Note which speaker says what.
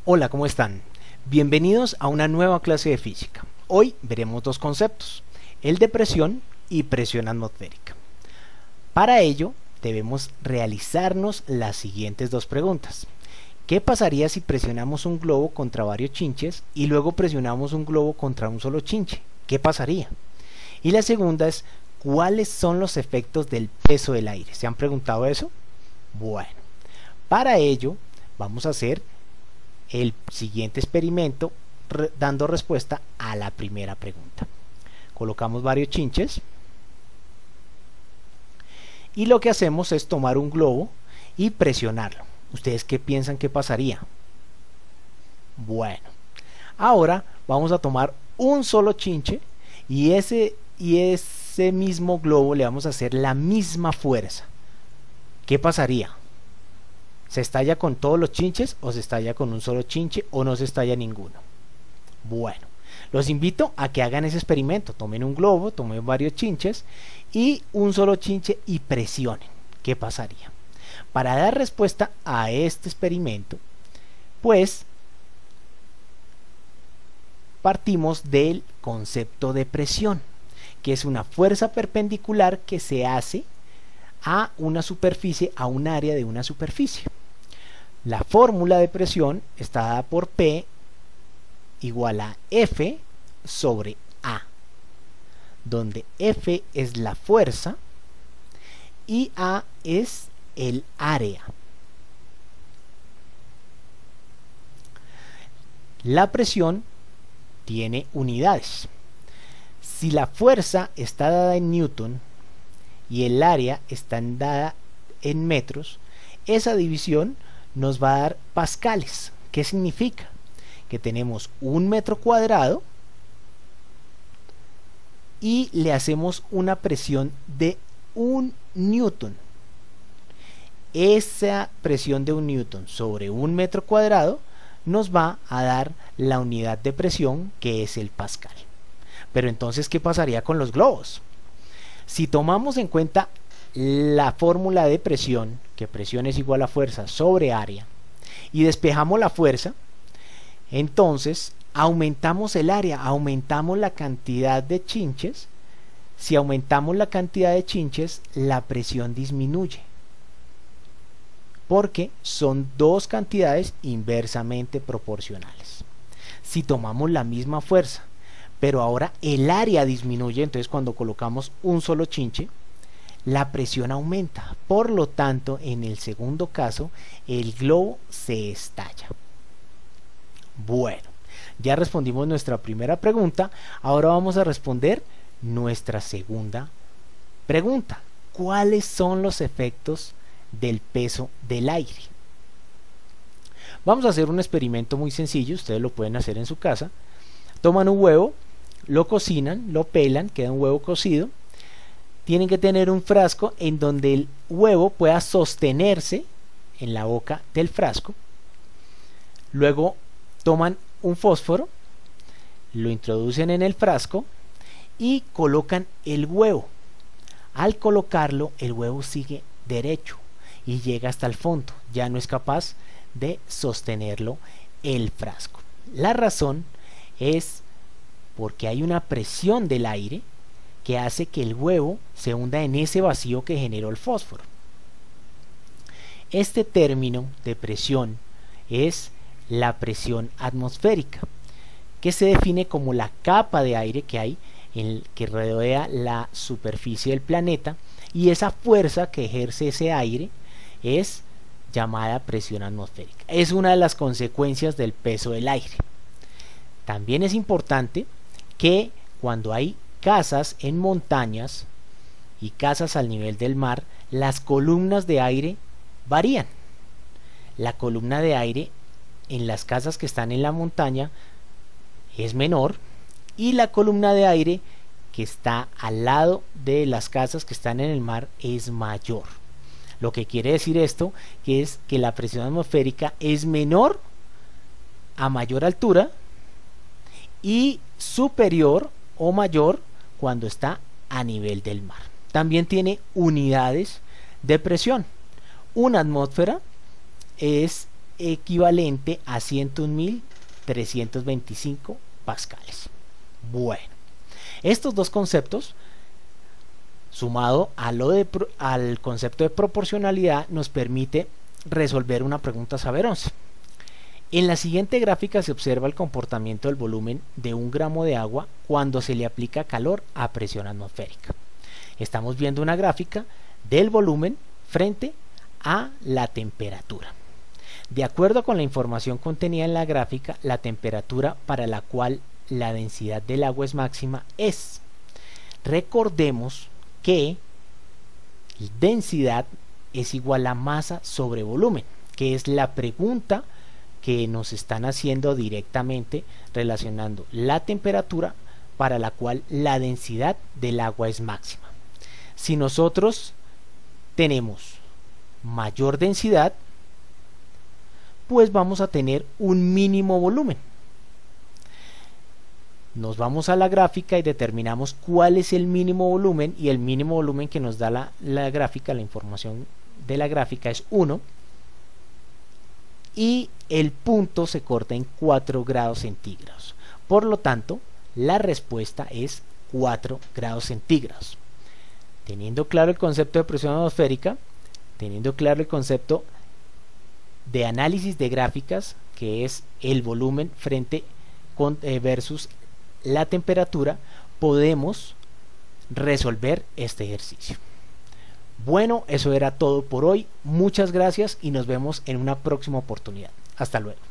Speaker 1: Hola, ¿cómo están? Bienvenidos a una nueva clase de física. Hoy veremos dos conceptos, el de presión y presión atmosférica. Para ello, debemos realizarnos las siguientes dos preguntas. ¿Qué pasaría si presionamos un globo contra varios chinches y luego presionamos un globo contra un solo chinche? ¿Qué pasaría? Y la segunda es, ¿cuáles son los efectos del peso del aire? ¿Se han preguntado eso? Bueno, para ello vamos a hacer el siguiente experimento dando respuesta a la primera pregunta. Colocamos varios chinches y lo que hacemos es tomar un globo y presionarlo. ¿Ustedes qué piensan que pasaría? Bueno, ahora vamos a tomar un solo chinche y ese mismo globo le vamos a hacer la misma fuerza. ¿Qué pasaría? ¿Se estalla con todos los chinches o se estalla con un solo chinche o no se estalla ninguno? Bueno, los invito a que hagan ese experimento. Tomen un globo, tomen varios chinches y un solo chinche y presionen. ¿Qué pasaría? Para dar respuesta a este experimento, pues partimos del concepto de presión, que es una fuerza perpendicular que se hace a una superficie, a un área de una superficie. La fórmula de presión está dada por P igual a F sobre A, donde F es la fuerza y A es el área. La presión tiene unidades. Si la fuerza está dada en Newton y el área está dada en metros, esa división nos va a dar pascales. ¿Qué significa? Que tenemos un metro cuadrado y le hacemos una presión de 1 newton. Esa presión de 1 newton sobre un metro cuadrado nos va a dar la unidad de presión, que es el pascal. Pero entonces, ¿qué pasaría con los globos? Si tomamos en cuenta la fórmula de presión, que presión es igual a fuerza sobre área, y despejamos la fuerza, entonces aumentamos el área, aumentamos la cantidad de chinches. Si aumentamos la cantidad de chinches, la presión disminuye, porque son dos cantidades inversamente proporcionales. Si tomamos la misma fuerza, pero ahora el área disminuye, entonces cuando colocamos un solo chinche, la presión aumenta. Por lo tanto, en el segundo caso, el globo se estalla. Bueno, ya respondimos nuestra primera pregunta. Ahora vamos a responder nuestra segunda pregunta. ¿Cuáles son los efectos del peso del aire? Vamos a hacer un experimento muy sencillo. Ustedes lo pueden hacer en su casa. Toman un huevo, lo cocinan, lo pelan, queda un huevo cocido. Tienen que tener un frasco en donde el huevo pueda sostenerse en la boca del frasco. Luego toman un fósforo, lo introducen en el frasco y colocan el huevo. Al colocarlo, el huevo sigue derecho y llega hasta el fondo. Ya no es capaz de sostenerlo el frasco. La razón es porque hay una presión del aire que hace que el huevo se hunda en ese vacío que generó el fósforo. Este término de presión es la presión atmosférica, que se define como la capa de aire que hay que rodea la superficie del planeta, y esa fuerza que ejerce ese aire es llamada presión atmosférica. Es una de las consecuencias del peso del aire. También es importante que cuando hay casas en montañas y casas al nivel del mar, las columnas de aire varían. La columna de aire en las casas que están en la montaña es menor, y la columna de aire que está al lado de las casas que están en el mar es mayor. Lo que quiere decir esto que es que la presión atmosférica es menor a mayor altura y superior o mayor cuando está a nivel del mar. También tiene unidades de presión. Una atmósfera es equivalente a 101.325 pascales. Bueno, estos dos conceptos, sumado al concepto de proporcionalidad, nos permite resolver una pregunta saber 11. En la siguiente gráfica se observa el comportamiento del volumen de 1 gramo de agua cuando se le aplica calor a presión atmosférica. Estamos viendo una gráfica del volumen frente a la temperatura. De acuerdo con la información contenida en la gráfica, la temperatura para la cual la densidad del agua es máxima es, recordemos que densidad es igual a masa sobre volumen, que es la pregunta que nos están haciendo directamente relacionando la temperatura para la cual la densidad del agua es máxima. Si nosotros tenemos mayor densidad, pues vamos a tener un mínimo volumen. Nos vamos a la gráfica y determinamos cuál es el mínimo volumen, y el mínimo volumen que nos da la gráfica, la información de la gráfica es 1, y el punto se corta en 4 grados centígrados. Por lo tanto, la respuesta es 4 grados centígrados. Teniendo claro el concepto de presión atmosférica, teniendo claro el concepto de análisis de gráficas, que es el volumen versus la temperatura, podemos resolver este ejercicio. Bueno, eso era todo por hoy. Muchas gracias y nos vemos en una próxima oportunidad. Hasta luego.